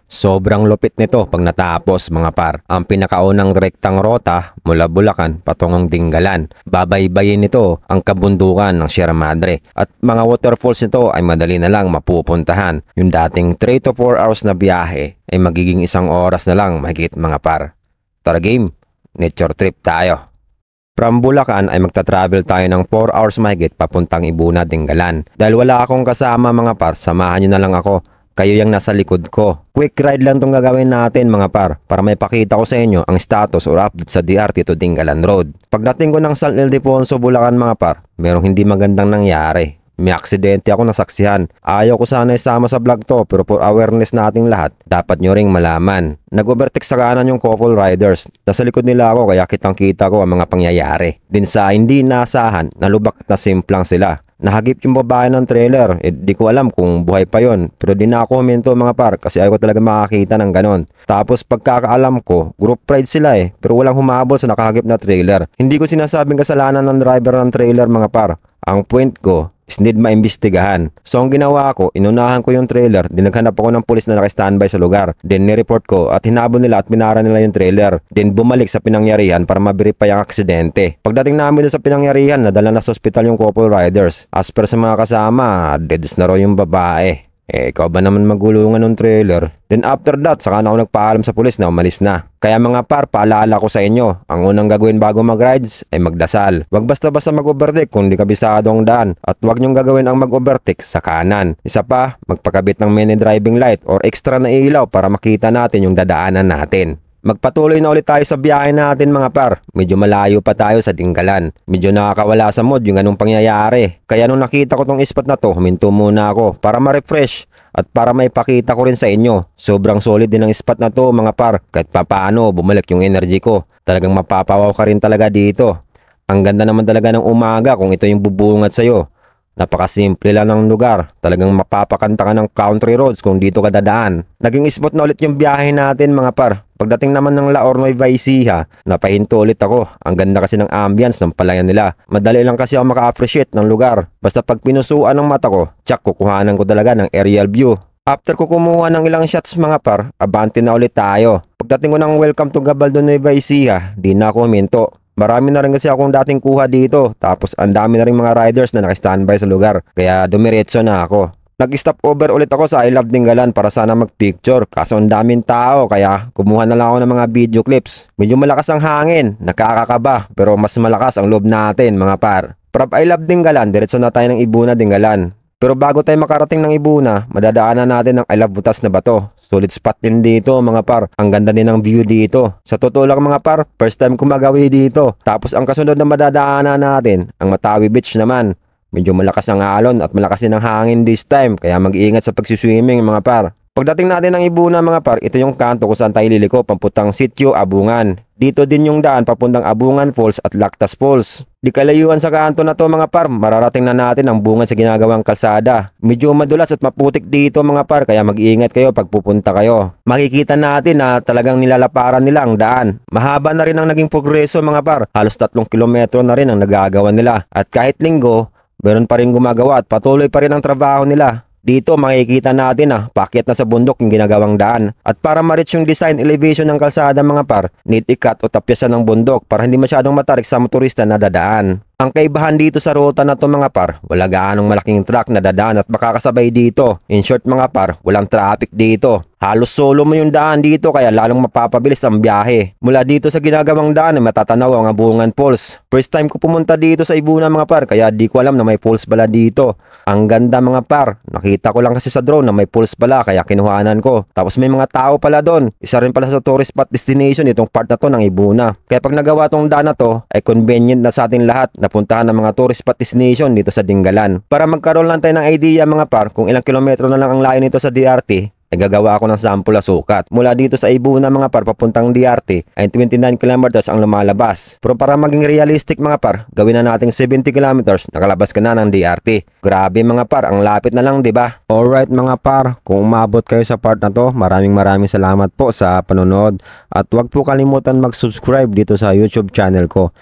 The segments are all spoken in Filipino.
Sobrang lupit nito pag natapos mga par. Ang pinakaunang rektang rota mula Bulacan patungong Dingalan. Babaybayin nito ang kabundukan ng Sierra Madre. At mga waterfalls nito ay madali na lang mapupuntahan. Yung dating 3 to 4 hours na biyahe ay magiging 1 oras na lang mahigit mga par. Tara game, nature trip tayo. From Bulacan ay magta-travel tayo ng 4 hours mahigit papuntang Ibuna, Dingalan. Dahil wala akong kasama mga par, samahan nyo na lang ako. Kayo yung nasa likod ko. Quick ride lang itong gagawin natin mga par para may pakita ko sa inyo ang status or update sa DRT to Dingalan Road. Pagdating ko ng San Ildefonso, Bulacan mga par, merong hindi magandang nangyari. May aksidente ako nasaksihan. Ayaw ko sana isama sa vlog to pero for awareness nating lahat, dapat nyo ring malaman. Nag-overtake sa kanan yung couple riders. Nasa likod nila ako kaya kitang kita ko ang mga pangyayari. Din sa hindi naasahan, nalubak na simplang sila. Nahagip yung babae ng trailer. Di ko alam kung buhay pa yon. Pero di na ako huminto mga par kasi ayaw ko talaga makakita ng ganon. Tapos pagkakaalam ko, group ride sila pero walang humabol sa nakahagip na trailer. Hindi ko sinasabing kasalanan ng driver ng trailer mga par. Ang point ko is need maimbestigahan. So ang ginawa ko, inunahan ko yung trailer, dinaghanap ako ng pulis na naka-standby sa lugar. Then nireport ko at hinabol nila at minara nila yung trailer. Then bumalik sa pinangyarihan para ma-verify ang aksidente. Pagdating namin sa pinangyarihan, nadala na sa ospital yung couple riders. As per sa mga kasama, deads na raw yung babae. Ikaw ba naman magulungan ng trailer? Then after that, saka na ako nagpaalam sa pulis na umalis na. Kaya mga par, paalala ko sa inyo, ang unang gagawin bago mag-rides ay magdasal. Huwag basta-basta mag-overtake kung di kabisado ang daan. At huwag nyong gagawin ang mag-overtake sa kanan. Isa pa, magpakabit ng mini driving light or extra na ilaw para makita natin yung dadaanan natin. Magpatuloy na ulit tayo sa biyahe natin mga par. Medyo malayo pa tayo sa Dingalan. Medyo nakakawala sa mood yung ganung pangyayari. Kaya nung nakita ko tong spot na to, huminto muna ako para ma-refresh at para may pakita ko rin sa inyo. Sobrang solid din ang spot na to mga par. Kahit papaano bumalik yung energy ko. Talagang mapapawaw ka rin talaga dito. Ang ganda naman talaga ng umaga kung ito yung bubungad sa'yo. Napakasimple lang ng lugar. Talagang mapapakanta ka ng country roads kung dito ka dadaan. Naging spot na ulit yung biyahe natin mga par. Pagdating naman ng La Ornoy Ecija, napahinto ulit ako. Ang ganda kasi ng ambience ng palayan nila. Madali lang kasi ako maka-appreciate ng lugar. Basta pag pinusuan ng mata ko, tsak kukuhanan ko talaga ng aerial view. After ko kumuha ng ilang shots mga par, abante na ulit tayo. Pagdating ko ng welcome to Gabaldon Nueva Ecija, di na ako huminto. Marami na rin kasi akong dating kuha dito. Tapos ang dami na rin mga riders na naka-standby sa lugar. Kaya dumiretso na ako. Nag-stop over ulit ako sa I Love Dingalan para sana mag-picture. Kaso ang daming tao kaya kumuha na lang ako ng mga video clips. Medyo malakas ang hangin. Nakakakaba. Pero mas malakas ang loob natin mga par. From I Love Dingalan, diretso na tayo ng Ibuna, Dingalan. Pero bago tayo makarating ng Ibuna, madadaanan natin ng I Love Butas na Bato. Solid spot din dito mga par. Ang ganda din ng view dito. Sa totoo lang mga par, first time ko magawi dito. Tapos ang kasunod na madadaanan natin, ang Matawi Beach naman. Medyo malakas ang alon at malakas din ang hangin this time. Kaya mag-iingat sa pagsiswimming mga par. Pagdating natin ng Ibuna mga par, ito yung kanto kung saan tayo liliko papuntang Sitio Abungan. Dito din yung daan papuntang Abungan Falls at Lactas Falls. Di kalayuan sa kanto na to mga par, mararating na natin ang bungan sa ginagawang kalsada. Medyo madulas at maputik dito mga par, kaya mag-iingat kayo pag pupunta kayo. Makikita natin na talagang nilalaparan nila ang daan. Mahaba na rin ang naging progreso mga par, halos 3 kilometro na rin ang nagagawa nila. At kahit linggo, meron pa rin gumagawa at patuloy pa rin ang trabaho nila. Dito makikita natin paakyat na sa bundok yung ginagawang daan. At para ma-reach yung design elevation ng kalsada mga par, need i-cut o tapyasan ng bundok para hindi masyadong matarik sa motorista na dadaan. Ang kaibahan dito sa ruta na to mga par, wala gaanong malaking truck na dadaan at makakasabay dito. In short mga par, walang traffic dito. Halos solo mo yung daan dito kaya lalong mapapabilis ang biyahe. Mula dito sa ginagawang daan ay matatanaw ang Abungan Falls. First time ko pumunta dito sa Ibuna mga par, kaya di ko alam na may falls pala dito. Ang ganda mga par, nakita ko lang kasi sa drone na may falls pala kaya kinuhanan ko. Tapos may mga tao pala doon. Isa rin pala sa tourist spot destination itong part na to ng Ibuna. Kaya pag nagawa tong daan na to ay convenient na sa ating lahat na puntahan ng mga tourist spot destination dito sa Dingalan. Para magkaroon lang tayo ng idea mga par kung ilang kilometro na lang ang layo nito sa DRT, ay gagawa ako ng sample na sukat. Mula dito sa Ibuna mga par papuntang DRT ay 29 kilometers ang lumalabas. Pero para maging realistic mga par, gawin na nating 70 kilometers, nakalabas ka na ng DRT. Grabe mga par, ang lapit na lang 'di ba? Alright mga par, kung umabot kayo sa part na to, maraming salamat po sa panonood. At huwag po kalimutan mag-subscribe dito sa YouTube channel ko.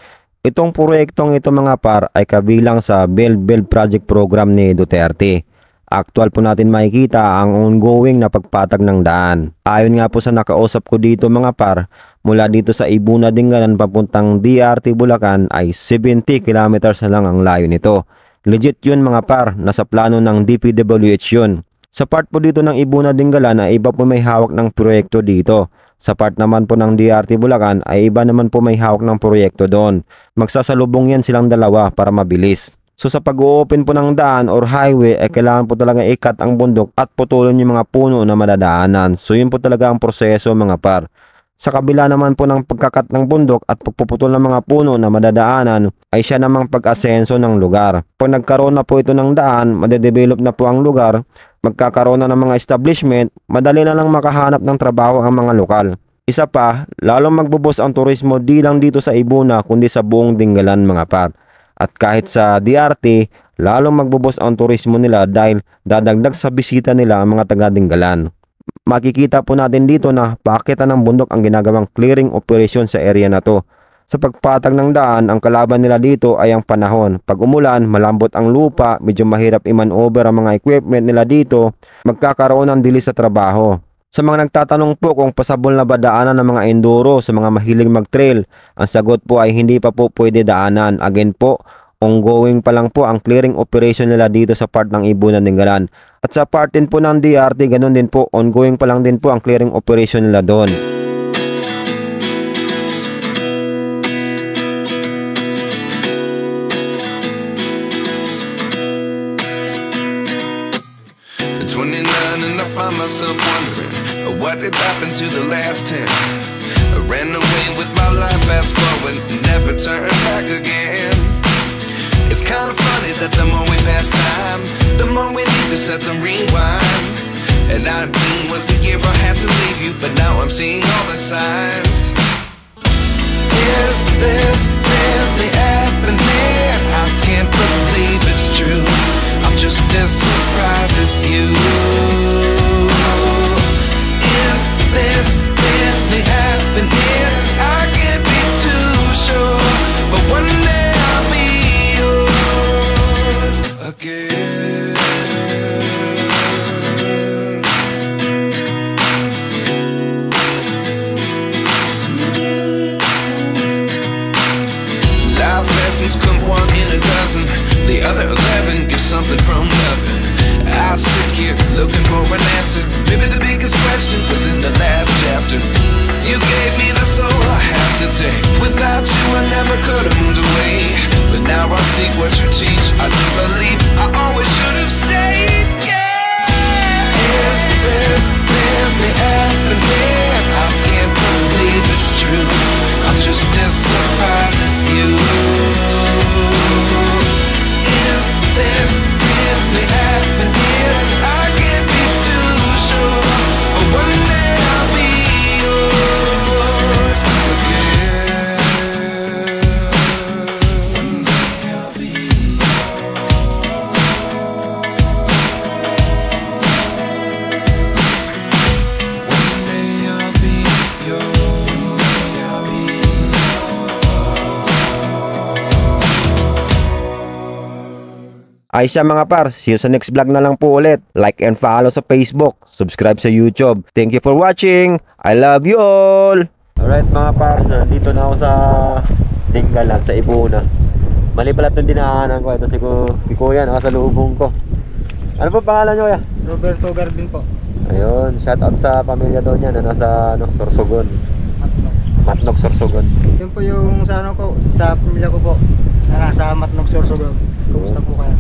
Itong proyektong ito mga par ay kabilang sa Build Project Program ni Duterte. Actual po natin makikita ang ongoing na pagpatag ng daan. Ayon nga po sa nakausap ko dito mga par, mula dito sa Ibuna Dingalan papuntang DRT Bulacan ay 70 kilometers na lang ang layo nito. Legit yun mga par, nasa plano ng DPWH yun. Sa part po dito ng Ibuna Dingalan ay iba po may hawak ng proyekto dito. Sa part naman po ng DRT Bulacan ay iba naman po may hawak ng proyekto doon. Magsasalubong yan silang dalawa para mabilis. So sa pag-o-open po ng daan or highway ay kailangan po talaga ikat ang bundok at putulin yung mga puno na madadaanan. So yun po talaga ang proseso mga par. Sa kabila naman po ng pagkakat ng bundok at pagpuputol ng mga puno na madadaanan ay siya namang pag-asenso ng lugar. Pag nagkaroon na po ito ng daan, madedevelop na po ang lugar, magkakaroon na ng mga establishment, madali na lang makahanap ng trabaho ang mga lokal. Isa pa, lalong magbubos ang turismo di lang dito sa Ibuna kundi sa buong Dingalan mga par. At kahit sa DRT, lalong magbubos ang turismo nila dahil dadagdag sa bisita nila ang mga taga-Dingalan. Makikita po natin dito na paakyatan ng bundok ang ginagawang clearing operation sa area na to. Sa pagpatag ng daan, ang kalaban nila dito ay ang panahon. Pag umulan, malambot ang lupa, medyo mahirap i-manover ang mga equipment nila dito, magkakaroon ng dili sa trabaho. Sa mga nagtatanong po kung pasabol na ba daanan ng mga enduro sa mga mahilig mag-trail, ang sagot po ay hindi pa po pwede daanan. Again po, ongoing pa lang po ang clearing operation nila dito sa part ng Ibuna Dingalan. At sa part din po ng DRT, ganun din po, ongoing pa lang din po ang clearing operation nila doon. Find myself wondering what did happen to the last 10. I ran away with my life, fast forward, never turn back again. It's kind of funny that the more we pass time, the more we need to set the rewind. And 19 was the year I had to leave you, but now I'm seeing all the signs. Is this really happening? I can't believe it's true. I'm just as surprised as you. Is this really happening? I can't be too sure, but one day I'll be yours again. Life lessons come one in a dozen. The other 11 give something from nothing. I sit here looking for an answer. Maybe the biggest question was in the last chapter. You gave me the soul I have today. Without you I never could have moved away. But now I see what you teach. I do believe I always should have stayed. Yeah. Is this really happening? I can't believe it's true. I'm just as surprised as you. Is this really happening? I can't be too sure, but one day I'll be yours again. One day I'll be yours. One day I'll be yours. One day I'll be Ay siya mga par, see you sa next vlog na lang po ulit. Like and follow sa Facebook, subscribe sa YouTube. Thank you for watching. I love you all. Alright mga par, dito na ako sa Dingalan, sa Ibuna. Mali pala itong dinaanan ko. Ito si Kuya, nasa lubong ko. Ano po pangalan nyo kuya? Roberto Garbin po. Ayun, shout out sa pamilya doon yan na nasa Sorsogon. Matnog Sorsogon. Yun po yung sa ano ko, sa pamilya ko po na nasa Matnog Sorsogon. Kumusta po kayo?